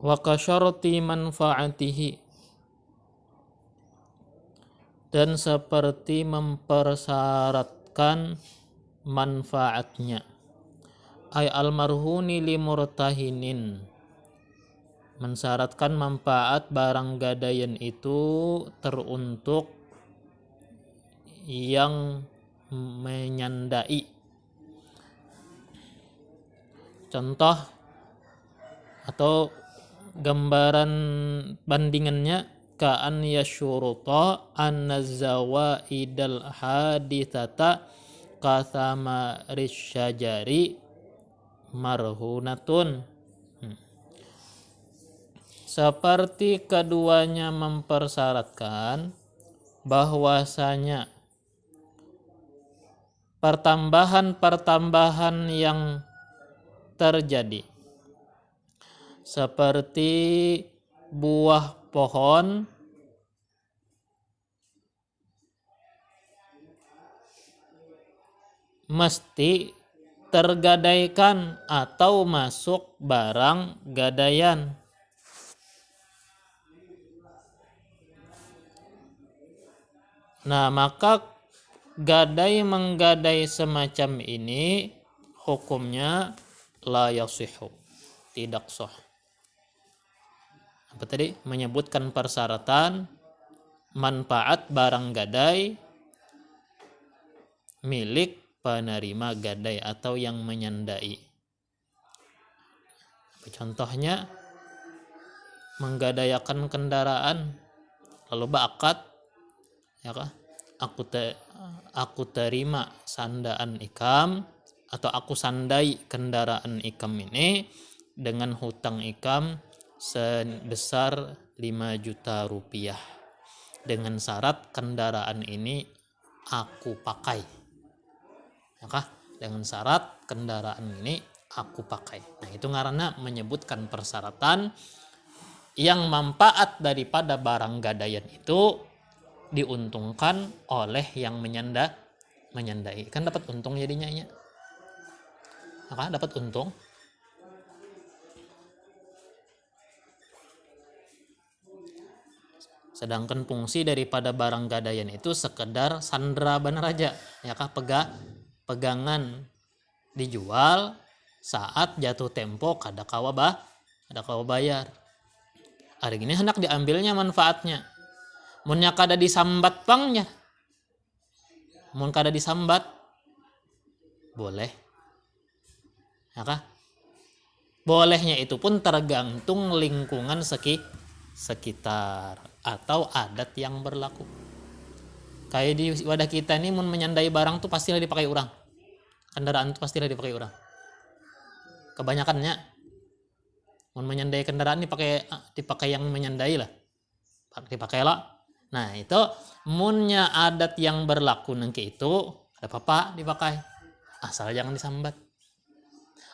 wa kasyarti manfaatihi, dan seperti mempersyaratkan manfaatnya. Ay almarhuni limurtahinin, mensyaratkan manfaat barang gadaian itu teruntuk yang menyandai. Contoh atau gambaran bandingannya, ka'an yasyuruta anna zawaidal hadithata kathamaris syajari marhunatun. Seperti keduanya mempersyaratkan bahwasanya pertambahan-pertambahan yang terjadi seperti buah pohon mesti tergadaikan atau masuk barang gadaian. Nah, maka gadai menggadai semacam ini hukumnya la yasihu, tidak sah. Apa tadi? Menyebutkan persyaratan manfaat barang gadai milik penerima gadai atau yang menyandai. Contohnya menggadaikan kendaraan lalu akad, ya kah? Aku terima sandaan ikam atau aku sandai kendaraan ikam ini dengan hutang ikam sebesar 5 juta rupiah dengan syarat kendaraan ini aku pakai, ya kah? Dengan syarat kendaraan ini aku pakai. Nah, itu karena menyebutkan persyaratan yang manfaat daripada barang gadaian itu diuntungkan oleh yang menyandai. Kan dapat untung jadinya ya. Maka dapat untung. Sedangkan fungsi daripada barang gadaian itu sekedar sandera benar aja, ya kah? Pegangan dijual saat jatuh tempo kada kawa bayar. Hari gini hendak diambilnya manfaatnya. Munnya kada disambat pangnya. Mun kada disambat boleh. Ya kah? Bolehnya itu pun tergantung lingkungan sekitar atau adat yang berlaku. Kayak di wadah kita ini mun menyandai barang tuh pastilah dipakai orang. Kendaraan tuh pastilah dipakai orang. Kebanyakannya mun menyandai kendaraan dipakai yang menyandai lah. Dipakailah. Nah, itu munnya adat yang berlaku nengke itu ada apa dipakai. Asal jangan disambat.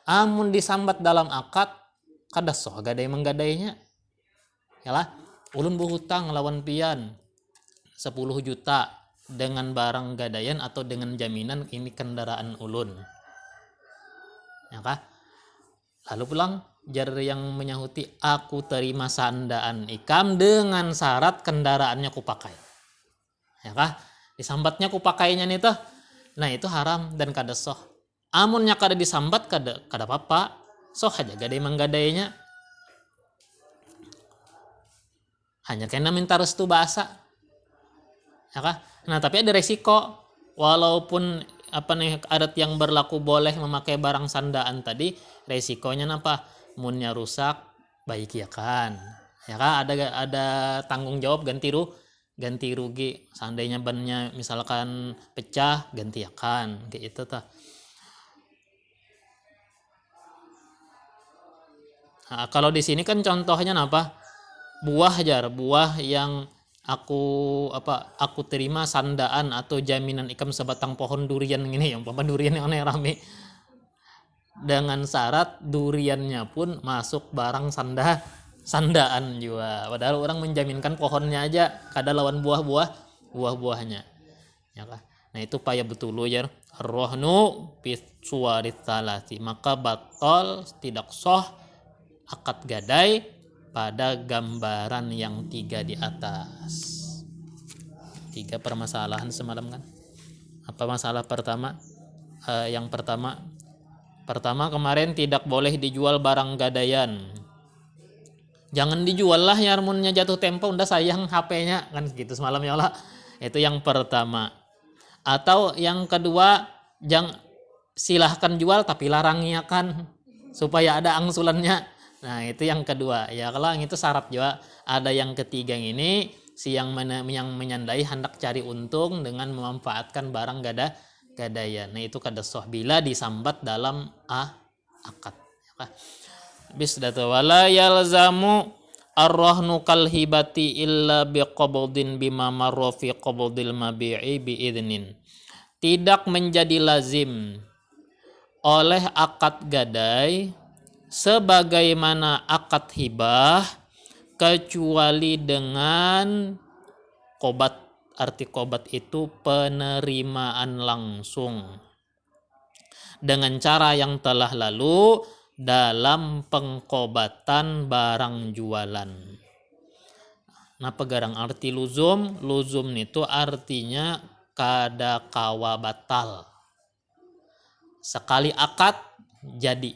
Amun disambat dalam akad kada soh gadai menggadainya. Yalah, ulun berhutang lawan pian 10 juta dengan barang gadaian atau dengan jaminan ini kendaraan ulun. Ya kah? Lalu pulang jar yang menyahuti, aku terima sandaan ikam dengan syarat kendaraannya ku pakai. Ya kah? Disambatnya ku pakainya nih tuh. Nah, itu haram dan kada soh. Amunnya kada disambat kada apa-apa. Soh aja gadai menggadainya. Hanya kena minta restu bahasa. Ya kah? Nah, tapi ada resiko. Walaupun adat yang berlaku boleh memakai barang sandaan tadi, resikonya apa? Munnya rusak baikiakan. Ya kah? Ada tanggung jawab ganti rugi. Seandainya bannya misalkan pecah, gantiakan kayak itu tah. Nah, kalau di sini kan contohnya apa? Buah yang aku terima sandaan atau jaminan ikam sebatang pohon durian ini, yang durian yang aneh rame. Dengan syarat duriannya pun masuk barang sandaan juga. Padahal orang menjaminkan pohonnya aja, kada lawan buahnya. Ya kah? Nah, itu payah betul ya. Rohnu bisuwarit salati, maka batal tidak sah akad gadai pada gambaran yang 3 di atas. 3 permasalahan semalam kan. Apa masalah pertama? Yang pertama kemarin tidak boleh dijual barang gadaian. Jangan dijual lah ya, harmonnya jatuh tempo udah sayang HP-nya kan gitu semalam ya Allah. Itu yang pertama. Atau yang kedua, silahkan jual tapi larangnya kan supaya ada angsulannya. Nah itu yang kedua ya, kalau itu syarat juga. Ada yang ketiga ini yang menyandai hendak cari untung dengan memanfaatkan barang gadaian. Nah itu kada sah bila disambat dalam akad. Habis datu wala yalzamu ar-rahnu kal hibati illa biqabdin bima marra fi qabdil mabi'i bi idnin. Tidak menjadi lazim oleh akad gadai sebagaimana akad hibah kecuali dengan qobat. Arti qobat itu penerimaan langsung dengan cara yang telah lalu dalam pengqobatan barang jualan. Nah pegarang arti luzum itu artinya kada kawa batal. Sekali akad jadi.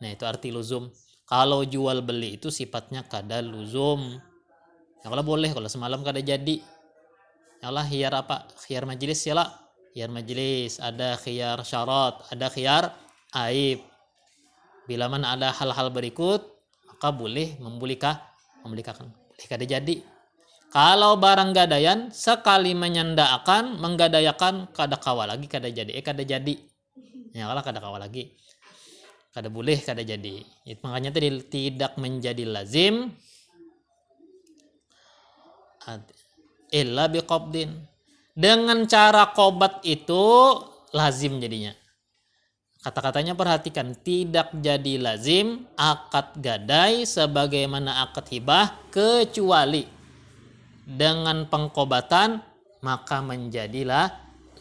Nah itu arti luzum. Kalau jual beli itu sifatnya kada luzum. Ya kalau boleh, kalau semalam kada jadi. Ya Allah khiyar apa? Khiyar majelis ya lah. Khiyar majelis, ada khiyar syarat, ada khiyar aib. Bila mana ada hal-hal berikut, maka boleh membulikakan. Boleh kada jadi. Kalau barang gadaian sekali menyandakan, menggadayakan kada kawa lagi kada jadi. Kada jadi. Ya Allah kada kawa lagi. Kada boleh kada jadi. Makanya tadi tidak menjadi lazim illa biqabdin. Dengan cara qobat itu lazim jadinya. Kata-katanya perhatikan, tidak jadi lazim akad gadai sebagaimana akad hibah kecuali dengan pengqobatan maka menjadilah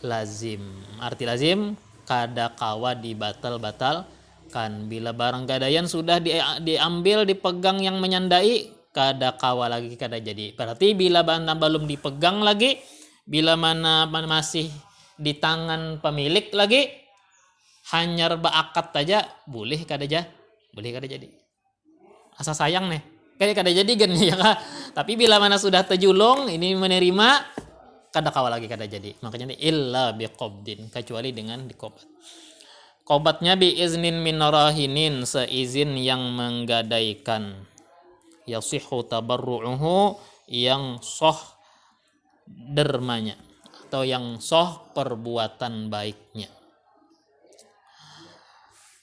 lazim. Arti lazim kada kawa dibatal-batalkan. Bila barang gadaian sudah diambil, dipegang yang menyandai, kada kawa lagi kada jadi. Berarti bila mana belum dipegang lagi, bila mana masih di tangan pemilik lagi, hanya beakad saja boleh kada jadi. Asa sayang nih kayak kada jadi kan ya kah? Tapi bila mana sudah terjulung ini menerima, kada kawa lagi kada jadi. Makanya illa biqabdin, kecuali dengan dikobat. Qobatnya bi iznin min rahinin, seizin yang menggadaikan. Yasihhu tabarru'uhu, yang sah dermanya atau yang sah perbuatan baiknya.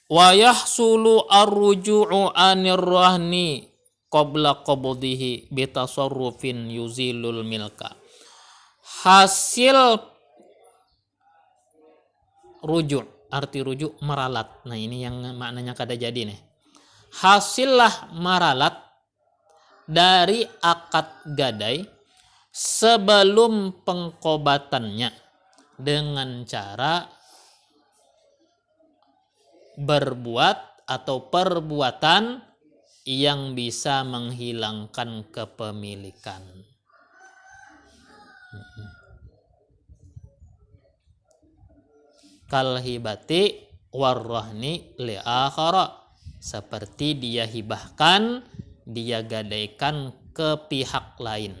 Wa yahsulu ar-ruju'u 'anir rahni qabla qabdihi bi tasarrufin yuzilul milka. Hasil rujuk, arti rujuk meralat. Nah ini yang maknanya kada jadi nih. Hasillah meralat dari akad gadai sebelum pengqobatannya dengan cara berbuat atau perbuatan yang bisa menghilangkan kepemilikan. Kal hibati warrahni li akhara, seperti dia hibahkan, dia gadaikan ke pihak lain.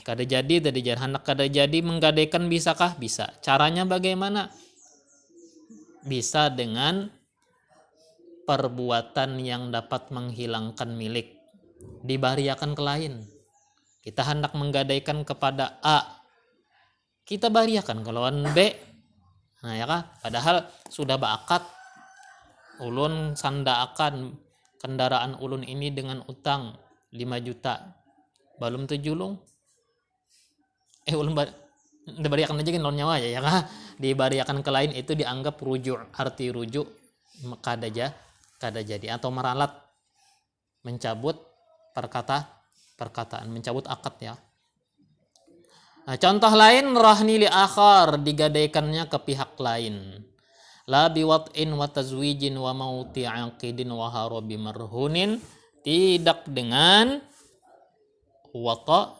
Kada jadi tadi hendak kada jadi menggadaikan, bisakah? Bisa. Caranya bagaimana? Bisa dengan perbuatan yang dapat menghilangkan milik, dibariakan ke lain. Kita hendak menggadaikan kepada A, kita bariakan ke lawan B. Nah ya kah? Padahal sudah beakad, ulun sandaakan kendaraan ulun ini dengan utang 5 juta, belum terjulung. Ulun dibariakan aja kan lawan nyawa ya kah? Dibariakan ke lain, itu dianggap rujuk. Arti rujuk kada jadi, atau meralat, mencabut perkataan, mencabut akad ya. Nah, contoh lain, rahni li akhar, digadaikannya ke pihak lain. La biwat'in wa tazwijin wa mauti aqidin wa harabi marhunin tidak dengan wata,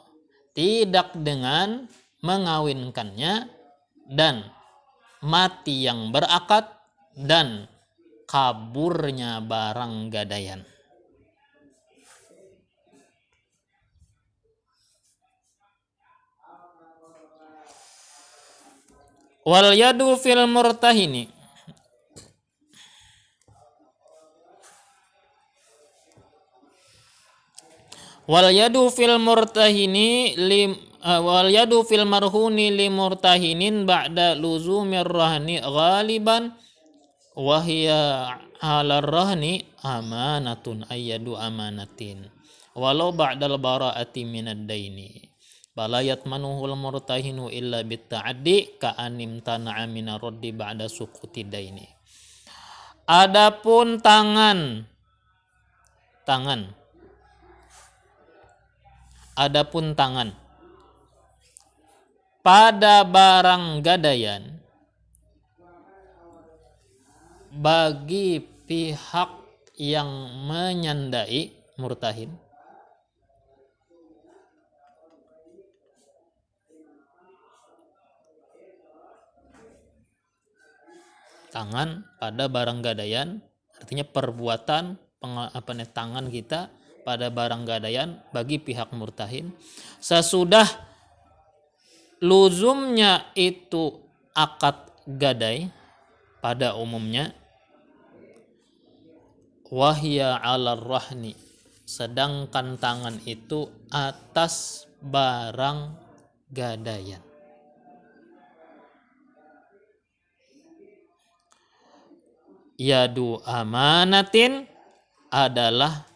tidak dengan mengawinkannya, dan mati yang berakad, dan kaburnya barang gadaian. Wal yadu fil murtahini, wal yadu fil murtahini wal yadu fil marhuni li murtahinin ba'da luzumir rahni ghaliban wa hiya 'ala rahni amanatun ayyadu amanatin walau ba'dal bara'ati minad daini bala yatmanuhul murtahinu illa bitta'addi ka'anim tana'a minar raddi ba'da suquti daini. Adapun tangan pada barang gadaian bagi pihak yang menyandai murtahin, tangan pada barang gadaian artinya perbuatan tangan kita pada barang gadaian bagi pihak murtahin sesudah luzumnya itu akad gadai pada umumnya, wahya 'alar rahni, sedangkan tangan itu atas barang gadaian. Yadu amanatin adalah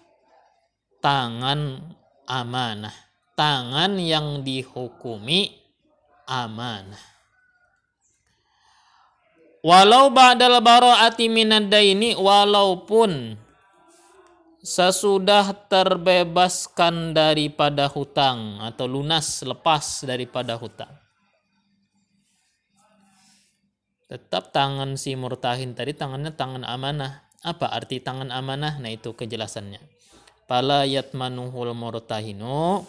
tangan amanah, tangan yang dihukumi amanah. Walau ba'dal bara'ati minad daini, walaupun sesudah terbebaskan daripada hutang atau lunas lepas daripada hutang. Tetap tangan si murtahin tadi tangannya tangan amanah. Apa arti tangan amanah? Nah itu kejelasannya. Fala yatmanuhul murtahinu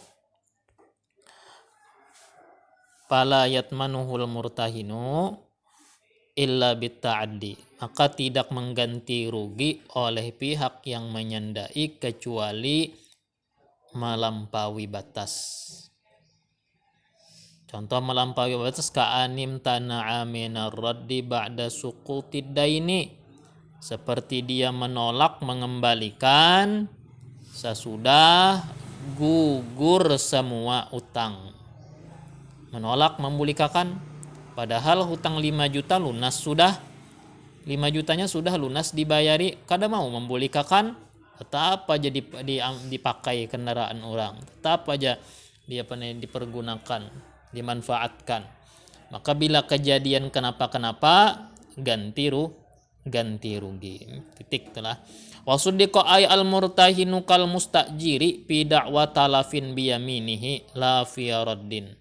illa bitta'addi, maka tidak mengganti rugi oleh pihak yang menyandai kecuali melampaui batas. Contoh melampaui batas ka'anim tana'a minar raddi ba'da suqutid daini, seperti dia menolak mengembalikan sesudah gugur semua utang. Menolak membulikakan padahal hutang 5 juta lunas sudah 5 jutanya sudah lunas dibayari, kada mau membulikakan, tetap aja dipakai kendaraan orang, tetap aja dia dipergunakan, dimanfaatkan. Maka bila kejadian kenapa ganti rugi. Titik telah. Wasuddiqa ay al murtahinu kal mustajiri fi da'wa talafin biyaminihi la fi raddin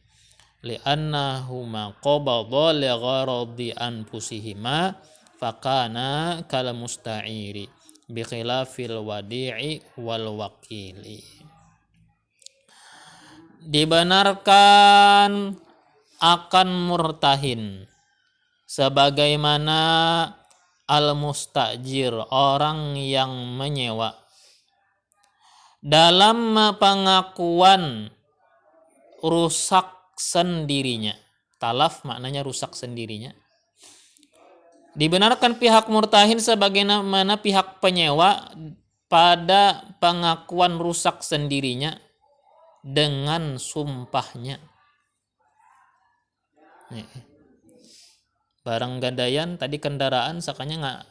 li'annahuma qabadha li gharadi anfusihima fakana kal musta'iri bi khilafil wadi'i wal wakili. Dibenarkan akan murtahin sebagaimana al-mustajir, orang yang menyewa, dalam pengakuan rusak sendirinya. Talaf maknanya rusak sendirinya. Dibenarkan pihak murtahin sebagaimana pihak penyewa pada pengakuan rusak sendirinya dengan sumpahnya. Nih. Barang gadaian tadi kendaraan sakanya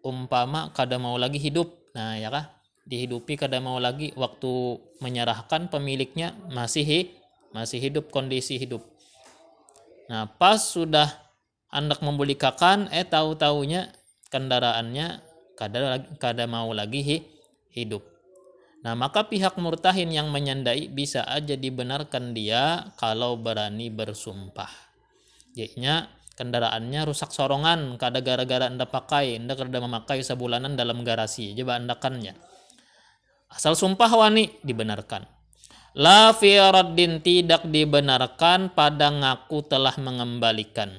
umpama kada mau lagi hidup. Nah ya kah? Dihidupi kada mau lagi, waktu menyerahkan pemiliknya masih hidup, kondisi hidup. Nah pas sudah hendak membulikakan tahu-taunya kendaraannya kada mau lagi hidup. Nah maka pihak murtahin yang menyandai bisa aja dibenarkan dia kalau berani bersumpah. Jadinya kendaraannya rusak sorongan, kada gara-gara anda pakai, anda kada memakai sebulanan dalam garasi, coba andakannya. Asal sumpah wani dibenarkan. La fi raddin, tidak dibenarkan pada ngaku telah mengembalikan.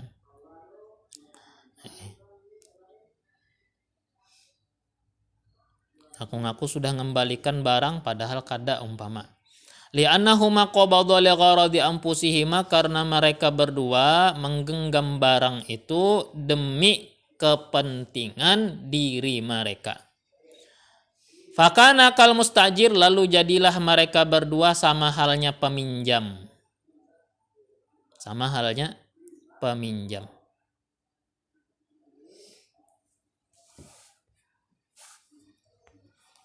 Ngaku-ngaku sudah mengembalikan barang padahal kada umpama. Li'annahuma qabadha li gharadi anfusihima, karena mereka berdua menggenggam barang itu demi kepentingan diri mereka. Fakana kal mustajir, lalu jadilah mereka berdua sama halnya peminjam. Sama halnya peminjam.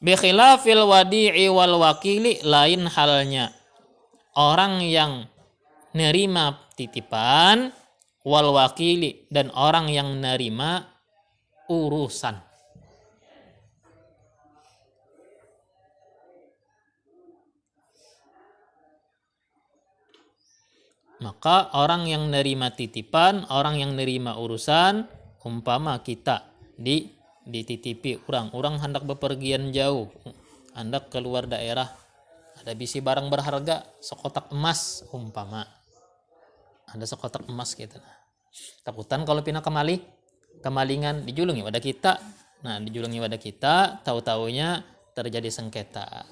Bi khilafil wadi'i wal wakili, lain halnya orang yang nerima titipan, wal wakili, dan orang yang nerima urusan. Maka orang yang nerima titipan, orang yang nerima urusan, umpama kita dititipi orang hendak bepergian jauh, hendak keluar daerah, ada bisi barang berharga sekotak emas umpama, ada sekotak emas gitu. Takutan kalau pina kemalingan dijulungi wadah kita. Nah, dijulungi wadah kita, tahu-taunya terjadi sengketa.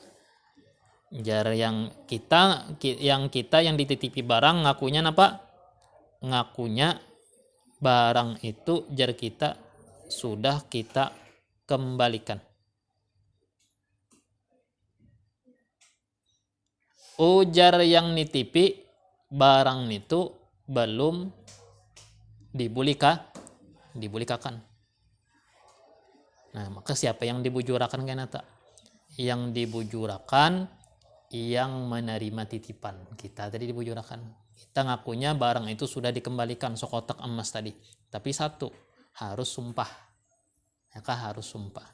Jar yang kita yang dititipi barang ngakunya apa? Ngakunya barang itu jar kita sudah kita kembalikan. Ujar yang nitipi barang itu belum dibulikakan. Nah, maka siapa yang dibujurakan kenata? Yang dibujurakan yang menerima titipan kita tadi dibujurakan. Kita ngakunya barang itu sudah dikembalikan sekotak emas tadi. Tapi satu, harus sumpah. Maka harus sumpah.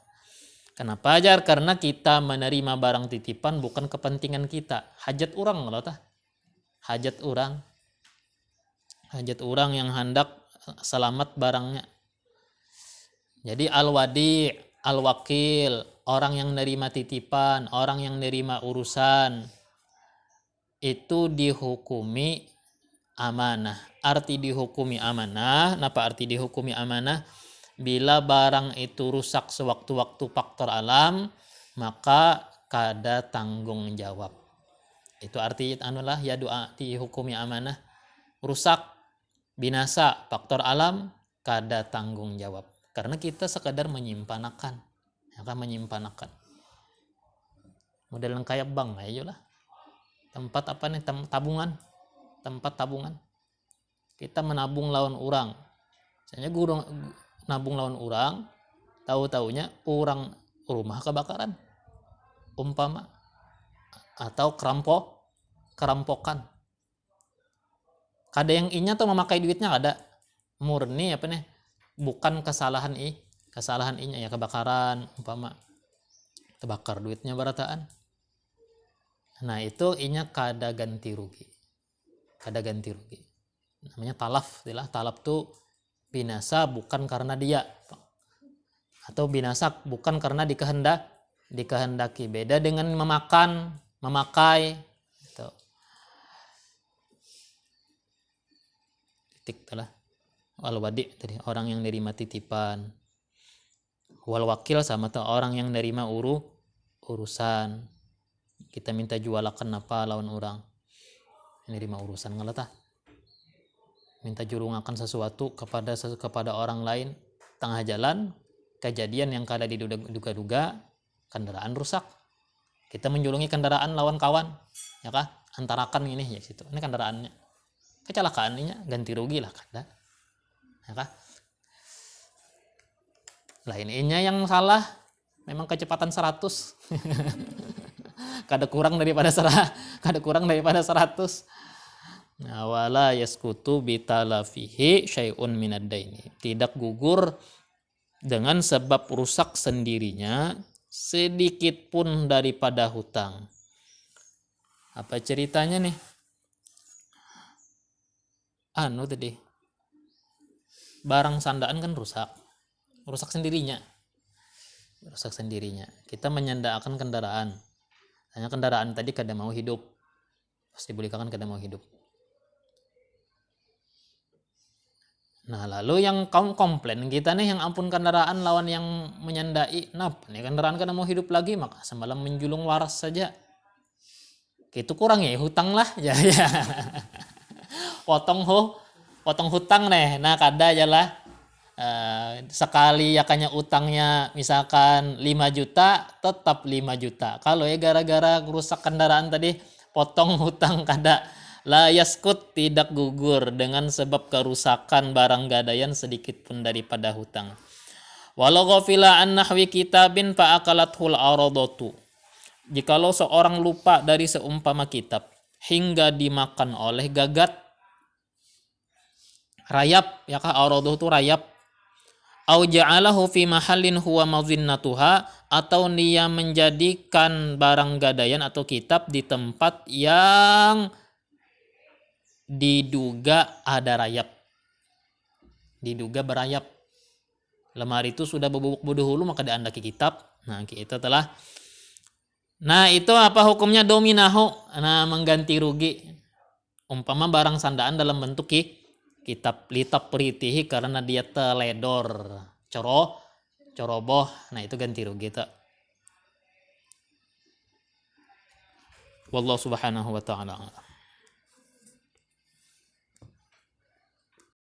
Kenapa ajar? Karena kita menerima barang titipan bukan kepentingan kita. Hajat orang loh tah. Hajat orang yang hendak selamat barangnya. Jadi al-wadi, al-wakil, orang yang nerima titipan, orang yang nerima urusan, itu dihukumi amanah. Arti dihukumi amanah, napa arti dihukumi amanah? Bila barang itu rusak sewaktu-waktu faktor alam, maka kada tanggung jawab. Itu arti anulah ya doa dihukumi amanah. Rusak, binasa, faktor alam, kada tanggung jawab. Karena kita sekadar menyimpanakan. Menyimpankan model kayak bank ayolah, tempat apa nih, tempat tabungan. Kita menabung lawan orang, misalnya guru nabung lawan orang, tahu-taunya orang rumah kebakaran umpama, atau kerampokan, kada yang inya tuh memakai duitnya, ada murni apa nih, bukan kesalahan inya ya, kebakaran umpama terbakar duitnya barataan. Nah, itu inya kada ganti rugi. Namanya talaf. Talaf tuh binasa bukan karena dia, atau binasa bukan karena dikehendaki. Beda dengan memakai gitu. Titik telah al-wadi tadi orang yang nerima titipan. Wal wakil sama tuh orang yang nerima urusan. Kita minta jualakan apa lawan orang, nerima urusan ngalata. Minta jurungakan sesuatu kepada orang lain, tengah jalan kejadian yang kada diduga-duga, kendaraan rusak. Kita menjulungi kendaraan lawan kawan, ya kah? Antarakan ini ya situ. Ini kendaraannya. Kecelakaan ini ganti rugi lah kada. Ya kah? Lainnya yang salah memang kecepatan 100. kada kurang daripada 100. Nah, wala yaskutu bitalafihi syai'un minad daini. Tidak gugur dengan sebab rusak sendirinya sedikit pun daripada hutang. Apa ceritanya nih? Tadi barang sandaan kan rusak sendirinya. Kita menyandarkan kendaraan. Hanya kendaraan tadi kada mau hidup. Pasti bolehkan kada mau hidup. Nah, lalu yang kaum komplain kita nih yang ampun kendaraan lawan yang menyandai, napa nih kendaraan kada mau hidup lagi, maka semalam menjulung waras saja. Itu kurang ya hutang lah ya. potong hutang nih. Nah, kada aja lah. Sekali yakanya utangnya misalkan 5 juta, tetap 5 juta. Kalau ya gara-gara rusak kendaraan tadi potong hutang kada. La yaskut, tidak gugur dengan sebab kerusakan barang gadaian sedikit pun daripada hutang. Walau ghafila an nahwi kitabin fa akalathul aradatu. Jikalau seorang lupa dari seumpama kitab hingga dimakan oleh gagat, rayap, ya kah, aradatu itu rayap. Au ja'alahu fi mahallin huwa mazinnatuha, atau dia menjadikan barang gadaian atau kitab di tempat yang diduga ada rayap, diduga berayap. Lemari itu sudah bubuk dahulu maka diandaki kitab. Nah, kita telah. Nah, itu apa hukumnya dominaho? Nah, mengganti rugi. Umpama barang sandaan dalam bentuk kitab, litap peritihi karena dia teledor, coroboh. Nah, itu ganti rugi tak. Wallahu subhanahu wa ta'ala.